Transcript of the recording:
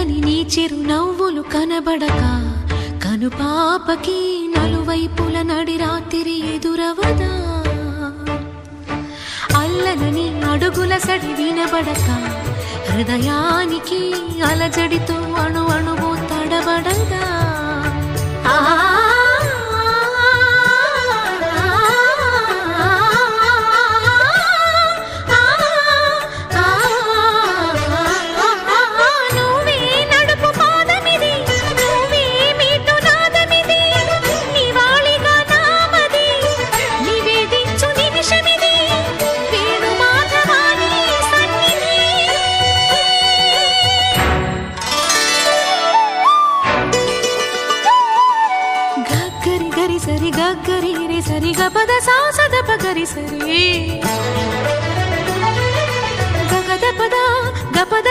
చల్లని నీ చిరు నవ్వులు కనబడక కనుపాపకి నలువైపుల నడి రాత్రి ఎదురవదా అల్లనని అడుగుల సడి వినబడక హృదయానికి అలజడితో అణు అణువు తడబడదా సరి గరి రే సరి గపద సాసద పగరి సరి గగద పద గపద